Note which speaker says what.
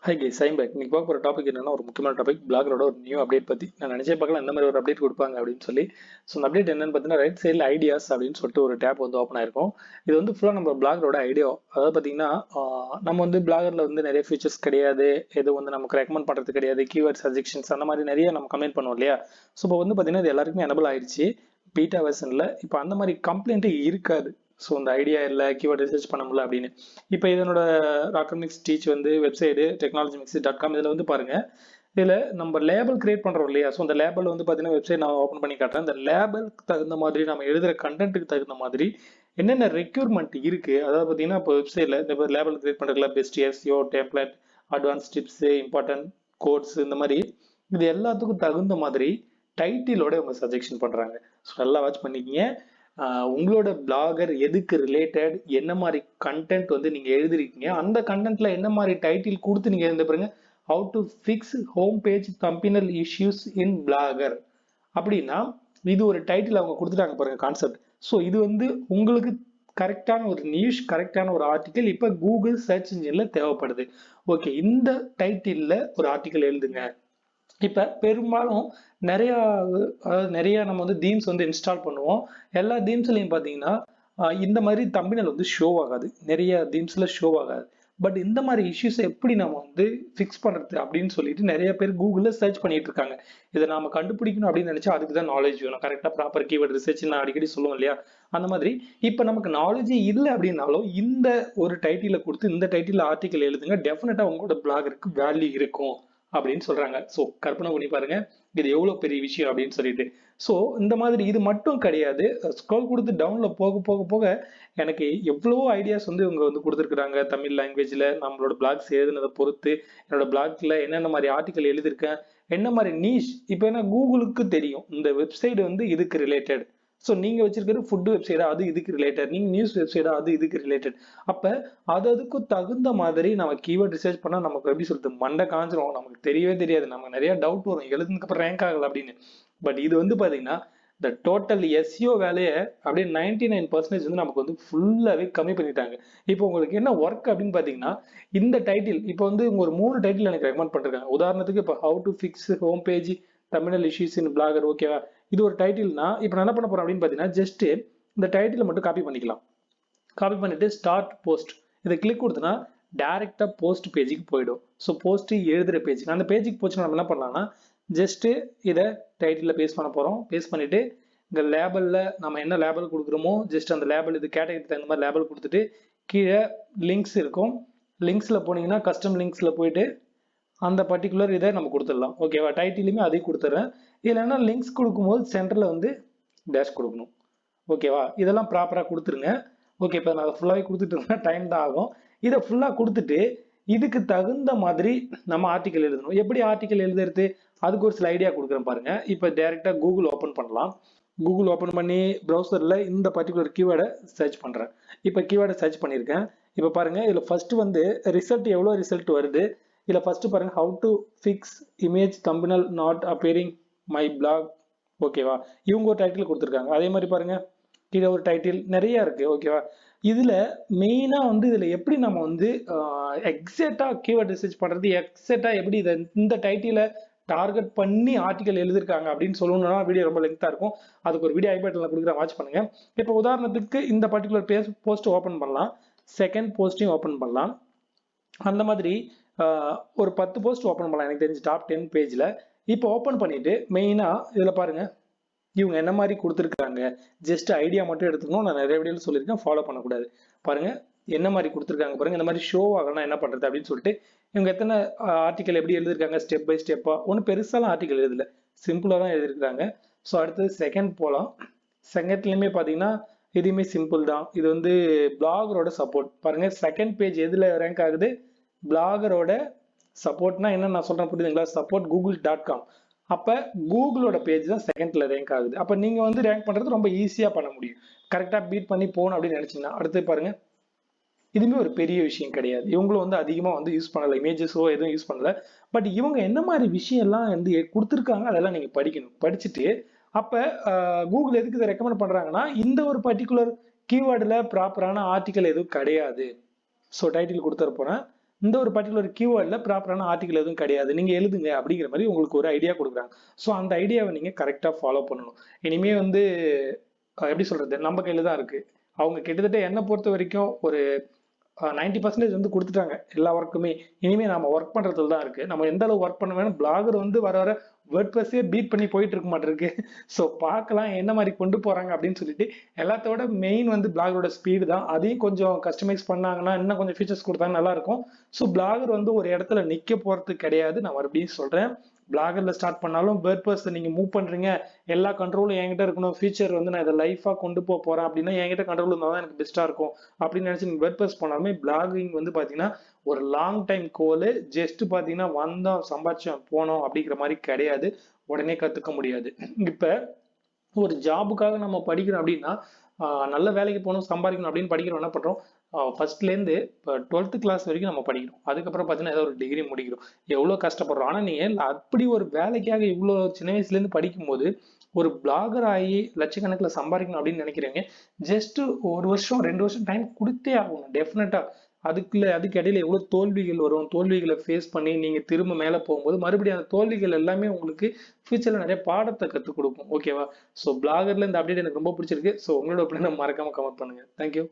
Speaker 1: Hi guys, I'm back. இன்னைக்கு பார்க்க போகிற டாபிக் என்னன்னா ஒரு முக்கியமான டாபிக், பிளாகரோட ஒரு நியூ அப்டேட் பற்றி. நான் நினச்சே பார்க்கலாம் இந்த மாதிரி ஒரு அப்டேட் கொடுப்பாங்க அப்படின்னு சொல்லி. ஸோ அந்த அப்டேட் என்னன்னு பார்த்தீங்கன்னா, ரைட் சைடில் ஐடியாஸ் அப்படின்னு சொல்லிட்டு ஒரு டேப் வந்து ஓப்பன் ஆயிருக்கும். இது வந்து ஃபுல்லாக நம்ம பிளாகரோட ஐடியா. அதாவது பார்த்தீங்கன்னா, நம்ம வந்து பிளாகரில் வந்து நிறைய ஃபீச்சர்ஸ் கிடையாது, எதுவும் வந்து நமக்கு ரெக்கமெண்ட் பண்ணுறது கிடையாது, கீவேர்ட் சஜெக்ஷன்ஸ் அந்த மாதிரி நிறைய நம்ம கமெண்ட் பண்ணுவோம் இல்லையா. ஸோ இப்போ வந்து பார்த்தீங்கன்னா இது எல்லாருக்குமே எனபிள் ஆயிடுச்சு பீட்டா வெர்ஷனில். இப்போ அந்த மாதிரி கம்ப்ளைண்ட்டே இருக்காது. ஸோ இந்த ஐடியா இல்லை, கீவேர்ட் ரிசர்ச் பண்ண முடியல அப்படின்னு. இப்போ இதனோட ராக்கர் மிக்ஸ் டீச் வந்து வெப்சைடு technologymix.com. இதில் வந்து பாருங்க, இதில் நம்ம லேபிள் கிரியேட் பண்ணுறோம் இல்லையா. ஸோ அந்த லேபிள் வந்து பார்த்தீங்கன்னா வெப்சைட் நான் ஓப்பன் பண்ணி காட்டுறேன். இந்த லேபிளுக்கு தகுந்த மாதிரி நம்ம எழுதுகிற கண்டென்ட்டுக்கு தகுந்த மாதிரி என்னென்ன ரெக்யூர்மெண்ட் இருக்குது. அதாவது பார்த்தீங்கன்னா இப்போ வெப்சைட்டில் இந்த லேபிள் கிரியேட் பண்ணுறதுல best SEO template, advance tips, important codes, இந்த மாதிரி இது எல்லாத்துக்கும் தகுந்த மாதிரி டைட்டிலோட இவங்க சஜெக்ஷன் பண்ணுறாங்க. ஸோ நல்லா வாட்ச் பண்ணிக்கிங்க. உங்களோட பிளாகர் எதுக்கு ரிலேட்டட், என்ன மாதிரி கண்டென்ட் வந்து நீங்க எழுதிருக்கீங்க, அந்த கண்டென்ட்ல என்ன மாதிரி டைட்டில் கொடுத்து நீங்க எழுத பாருங்க. How to fix home page thumbnail issues in Blogger அப்படின்னா இது ஒரு டைட்டில் அவங்க கொடுத்துட்டாங்க பாருங்க, கான்செப்ட். ஸோ இது வந்து உங்களுக்கு கரெக்டான ஒரு நியூஸ், கரெக்டான ஒரு ஆர்டிக்கல் இப்போ கூகுள் சர்ச் இன்ஜின்ல தேவைப்படுது. ஓகே, இந்த டைட்டில்ல ஒரு ஆர்டிக்கல் எழுதுங்க. இப்போ பெரும்பாலும் நிறையா, அதாவது நிறைய நம்ம வந்து தீம்ஸ் வந்து இன்ஸ்டால் பண்ணுவோம். எல்லா தீம்ஸ்லையும் பார்த்தீங்கன்னா இந்த மாதிரி தம்பினல் வந்து ஷோ ஆகாது, நிறைய தீம்ஸ்ல ஷோ ஆகாது. பட் இந்த மாதிரி இஷ்யூஸை எப்படி நம்ம வந்து ஃபிக்ஸ் பண்ணுறது அப்படின்னு சொல்லிட்டு நிறைய பேர் கூகுளில் சர்ச் பண்ணிட்டு இருக்காங்க. இதை நாம கண்டுபிடிக்கணும் அப்படின்னு நினைச்சா அதுக்கு தான் நாலேஜ் வேணும், கரெக்டாக ப்ராப்பர் கீவேர்ட் ரிசர்ச் நான் அடிக்கடி சொல்லுவோம் இல்லையா. அந்த மாதிரி இப்போ நமக்கு நாலேஜே இல்லை அப்படின்னாலும் இந்த ஒரு டைட்டிலை கொடுத்து இந்த டைட்டில் ஆர்டிக்கல் எழுதுங்க, டெஃபினட்டா உங்களோட பிளாகருக்கு வேல்யூ இருக்கும் அப்படின்னு சொல்றாங்க. ஸோ கற்பனை பண்ணி பாருங்க இது எவ்வளவு பெரிய விஷயம் அப்படின்னு சொல்லிட்டு. ஸோ இந்த மாதிரி இது மட்டும் கிடையாது, ஸ்க்ரோல் கொடுத்து டவுன்ல போக போக போக எனக்கு எவ்வளவோ ஐடியாஸ் வந்து இவங்க வந்து கொடுத்துருக்குறாங்க தமிழ் லாங்குவேஜ்ல. நம்மளோட பிளாக்ஸ் எழுதுனதை பொறுத்து என்னோட பிளாக்ல என்னென்ன மாதிரி ஆர்டிக்கல் எழுதியிருக்கேன், என்ன மாதிரி நீஷ். இப்போ என்ன கூகுளுக்கு தெரியும் இந்த வெப்சைட் வந்து இதுக்கு ரிலேட்டட். ஸோ நீங்க வச்சிருக்கிறது ஃபுட் வெப்சைடா, அது இதுக்கு ரிலேட்டட். நீங்க நியூஸ் வெப்சைடா, அது இதுக்கு ரிலேட்டட். அப்ப அதுக்கு தகுந்த மாதிரி நம்ம கீவேர்ட் ரிசர்ச் பண்ணா நமக்கு எப்படி சொல்றது, மண்டை காஞ்சிரும், நமக்கு தெரியவே தெரியாது, நமக்கு நிறைய டவுட் வரும் எழுதுனதுக்கு அப்புறம் ரேங்க் ஆகல அப்படின்னு. பட் இது வந்து பாத்தீங்கன்னா இந்த டோட்டல் எஸ்இஓ வேலையை அப்படியே 99% வந்து நமக்கு வந்து ஃபுல்லாவே கம்மி பண்ணிட்டாங்க. இப்போ உங்களுக்கு என்ன ஒர்க் அப்படின்னு பாத்தீங்கன்னா, இந்த டைட்டில் இப்போ வந்து ஒரு 3 டைட்டில் எனக்கு ரெக்கமெண்ட் பண்ணிருக்காங்க. உதாரணத்துக்கு இப்போ how to fix home page Tamil issues in blogger. ஓகேவா, இது ஒரு டைட்டில்னா இப்போ நான் என்ன பண்ண போறேன் அப்படின்னு பாத்தீங்கன்னா, ஜஸ்ட் இந்த டைட்டிலை மட்டும் காப்பி பண்ணிக்கலாம். காப்பி பண்ணிட்டு ஸ்டார்ட் போஸ்ட் இதை கிளிக் கொடுத்தனா டைரக்டா போஸ்ட் பேஜுக்கு போயிடும். ஸோ போஸ்ட் எழுதுற பேஜுக்கு, அந்த பேஜுக்கு போச்சு நம்ம என்ன பண்ணலாம்னா ஜஸ்ட் இதை டைட்டில் பேஸ்ட் பண்ண போறோம். பேஸ்ட் பண்ணிட்டு இந்த லேபிள்ல நம்ம என்ன லேபிள் கொடுக்குறோமோ ஜஸ்ட் அந்த லேபிள் இது கேட்டகரி தகுந்த மாதிரி லேபிள் கொடுத்துட்டு கீழே லிங்க்ஸ் இருக்கும். லிங்க்ஸ்ல போனீங்கன்னா கஸ்டம் லிங்க்ஸ்ல போயிட்டு அந்த பர்டிகுலர் இதை நம்ம கொடுத்துடலாம். ஓகேவா, டைட்டிலுமே அதையும் கொடுத்துட்றேன். இதில் என்ன லிங்க்ஸ் கொடுக்கும்போது சென்டர்ல வந்து டேஷ் கொடுக்கணும். ஓகேவா, இதெல்லாம் ப்ராப்பராக கொடுத்துருங்க. ஓகே, இப்போ நான் அதை ஃபுல்லாகவே கொடுத்துட்டு இருந்தேன், டைம் தான் ஆகும். இதை ஃபுல்லாக கொடுத்துட்டு இதுக்கு தகுந்த மாதிரி நம்ம ஆர்டிக்கல் எழுதணும். எப்படி ஆர்டிக்கல் எழுதுறது, அதுக்கு ஒரு சில ஐடியா கொடுக்குறேன் பாருங்க. இப்போ டைரெக்டாக கூகுள் ஓப்பன் பண்ணலாம். கூகுள் ஓப்பன் பண்ணி ப்ரௌசரில் இந்த பர்டிகுலர் கீவேர்டை சர்ச் பண்ணுறேன். இப்போ கீவேர்டை சர்ச் பண்ணியிருக்கேன். இப்போ பாருங்க இதில் ஃபர்ஸ்ட் வந்து ரிசல்ட் எவ்வளோ ரிசல்ட் வருது. இதில் ஃபர்ஸ்ட் பாருங்க, how to fix image thumbnail not appearing my blog. ஓகேவா, இவங்க ஒரு டைட்டில் கொடுத்துருக்காங்க. அதே மாதிரி பாருங்க கீழே ஒரு டைட்டில் நிறைய இருக்கு. ஓகேவா, இதுல மெயினா வந்து இதுல எப்படி நம்ம வந்து எக்ஸாக்டா கீவேர்ட் ரிசர்ச் பண்றது, எக்ஸாக்டா எப்படி இந்த டைட்டிலை டார்கெட் பண்ணி ஆர்டிகல் எழுதிருக்காங்க அப்படின்னு சொல்லணும்னா வீடியோ ரொம்ப லெங்தா இருக்கும். அதுக்கு ஒரு வீடியோ ஐபேட்ல கொடுக்குற வாட்ச் பண்ணுங்க. இப்போ உதாரணத்துக்கு இந்த பர்டிகுலர் போஸ்ட் ஓப்பன் பண்ணலாம், செகண்ட் போஸ்டையும் ஓப்பன் பண்ணலாம். அந்த மாதிரி ஒரு 10 போஸ்ட் ஓப்பன் பண்ணலாம் எனக்கு தெரிஞ்சு டாப் 10 பேஜ்ல. இப்போ ஓப்பன் பண்ணிட்டு மெயினா இதுல பாருங்க இவங்க என்ன மாதிரி கொடுத்துருக்காங்க. ஜஸ்ட் ஐடியா மட்டும் எடுத்துக்கணும், நான் நிறைய வீடியோவில் சொல்லியிருக்கேன், ஃபாலோ பண்ணக்கூடாது. பாருங்க என்ன மாதிரி கொடுத்துருக்காங்க பாருங்க. இந்த மாதிரி ஷோ ஆகலாம் என்ன பண்றது அப்படின்னு சொல்லிட்டு இவங்க எத்தனை ஆர்டிக்கல் எப்படி எழுதிருக்காங்க ஸ்டெப் பை ஸ்டெப்பா. ஒன்றும் பெருசாலாம் ஆர்டிக்கல் எழுதல, சிம்பிளா தான் எழுதிருக்காங்க. ஸோ அடுத்தது செகண்ட் போகலாம். செகண்ட்லயுமே பார்த்தீங்கன்னா எதுவுமே சிம்பிள் தான். இது வந்து பிளாகரோட சப்போர்ட். பாருங்க செகண்ட் பேஜ் எதுல ரேங்க் ஆகுது, பிளாகரோட சப்போர்ட்னா என்ன நான் சொல்றேன் புரியுதுங்களா, சப்போர்ட் google.com. அப்ப கூகுளோட பேஜ் தான் செகண்ட்ல ரேங்க் ஆகுது. அப்ப நீங்க வந்து ரேங்க் பண்றது ரொம்ப ஈஸியா பண்ண முடியும், கரெக்டா பீட் பண்ணி போகணும் அப்படின்னு நினைச்சீங்கன்னா. அடுத்து பாருங்க, இதுவுமே ஒரு பெரிய விஷயம் கிடையாது, இவங்களும் வந்து அதிகமா வந்து யூஸ் பண்ணல, இமேஜஸோ எதுவும் யூஸ் பண்ணல. பட் இவங்க என்ன மாதிரி விஷயம் எல்லாம் வந்து கொடுத்துருக்காங்க அதெல்லாம் நீங்க படிக்கணும். படிச்சுட்டு அப்ப கூகுள் எதுக்கு இதை ரெக்கமெண்ட் பண்றாங்கன்னா, இந்த ஒரு பர்டிகுலர் கீவேர்டுல ப்ராப்பரான ஆர்டிக்கல் எதுவும் கிடையாது. ஸோ டைட்டில் கொடுத்துட போறேன். இந்த ஒரு பர்டிகுலர் கீவேர்டில் ப்ராப்பரான ஆர்டிகல் எதுவும் கிடையாது, நீங்கள் எழுதுங்க அப்படிங்கிற மாதிரி உங்களுக்கு ஒரு ஐடியா கொடுக்குறாங்க. ஸோ அந்த ஐடியாவை நீங்கள் கரெக்டாக ஃபாலோ பண்ணணும். இனிமே வந்து எப்படி சொல்றது, நம்ம கையில் தான் இருக்கு. அவங்க கிட்டத்தட்ட என்னை பொறுத்த வரைக்கும் ஒரு 90% வந்து கொடுத்துட்டாங்க எல்லா ஒர்க்குமே. இனிமே நம்ம ஒர்க் பண்றதுல தான் இருக்கு. நம்ம எந்த அளவு ஒர்க் பண்ண வேணும். பிளாகர் வந்து வர வர வேர்ட்பிரஸ்ஸே பீட் பண்ணி போயிட்டு இருக்க மாட்டிருக்கு. ஸோ பார்க்கலாம் என்ன மாதிரி கொண்டு போறாங்க அப்படின்னு சொல்லிட்டு. எல்லாத்தோட மெயின் வந்து பிளாகரோட ஸ்பீடு தான். அதையும் கொஞ்சம் கஸ்டமைஸ் பண்ணாங்கன்னா இன்னும் கொஞ்சம் ஃபீச்சர்ஸ் கொடுத்தாங்க நல்லா இருக்கும். ஸோ பிளாகர் வந்து ஒரு இடத்துல நிக்க போறது கிடையாது. நான் மறுபடியும் சொல்றேன், பிளாகர்ல ஸ்டார்ட் பண்ணாலும் வேர்ட்பிரஸ் நீங்க மூவ் பண்றீங்க, எல்லா கண்ட்ரோலும் என்கிட்ட இருக்கணும், ஃபியூச்சர் வந்து நான் இதை லைஃபா கொண்டு போக போறேன் அப்படின்னா என்கிட்ட கண்ட்ரோல் இருந்தால் தான் எனக்கு பெஸ்டா இருக்கும் அப்படின்னு நினைச்சு நீங்க வேர்ட்பிரஸ் பண்ணாலுமே பிளாகிங் வந்து பாத்தீங்கன்னா ஒரு லாங் டைம் கோல். ஜஸ்ட் பாத்தீங்கன்னா வந்தோம் சம்பாதிச்சோம் போனோம் அப்படிங்கிற மாதிரி கிடையாது. உடனே கத்துக்க முடியாது. இப்ப ஒரு ஜாபுக்காக நம்ம படிக்கிறோம் அப்படின்னா நல்ல வேலைக்கு போகணும் சம்பாதிக்கணும் அப்படின்னு படிக்கிறோம். என்ன பண்றோம், ஃபர்ஸ்ட்லேருந்து இப்போ 12th கிளாஸ் வரைக்கும் நம்ம படிக்கிறோம். அதுக்கப்புறம் பார்த்தீங்கன்னா ஏதோ ஒரு டிகிரி முடிக்கிறோம். எவ்வளோ கஷ்டப்படுறோம். ஆனால் நீங்கள் அப்படி ஒரு வேலைக்காக இவ்வளோ சின்ன வயசுலேருந்து படிக்கும்போது ஒரு பிளாகர் ஆகி லட்சக்கணக்கில் சம்பாதிக்கணும் அப்படின்னு நினைக்கிறீங்க, ஜஸ்ட் 1 வருஷம் 2 வருஷம் டைம் கொடுத்தே ஆகணும் டெஃபினட்டா. அதுக்கு இடையில எவ்வளவு தோல்விகள் வரும். தோல்விகளை ஃபேஸ் பண்ணி நீங்க திரும்ப மேல போகும்போது மறுபடியும் அந்த தோல்விகள் எல்லாமே உங்களுக்கு ஃபியூச்சர்ல நிறைய பாடத்தை கற்றுக் கொடுக்கும். ஓகேவா? ஸோ பிளாகர்ல இந்த அப்டேட் எனக்கு ரொம்ப பிடிச்சிருக்கு. ஸோ உங்களோட ஒப்பீனியனை மறக்காம கமெண்ட் பண்ணுங்க. தேங்க்யூ.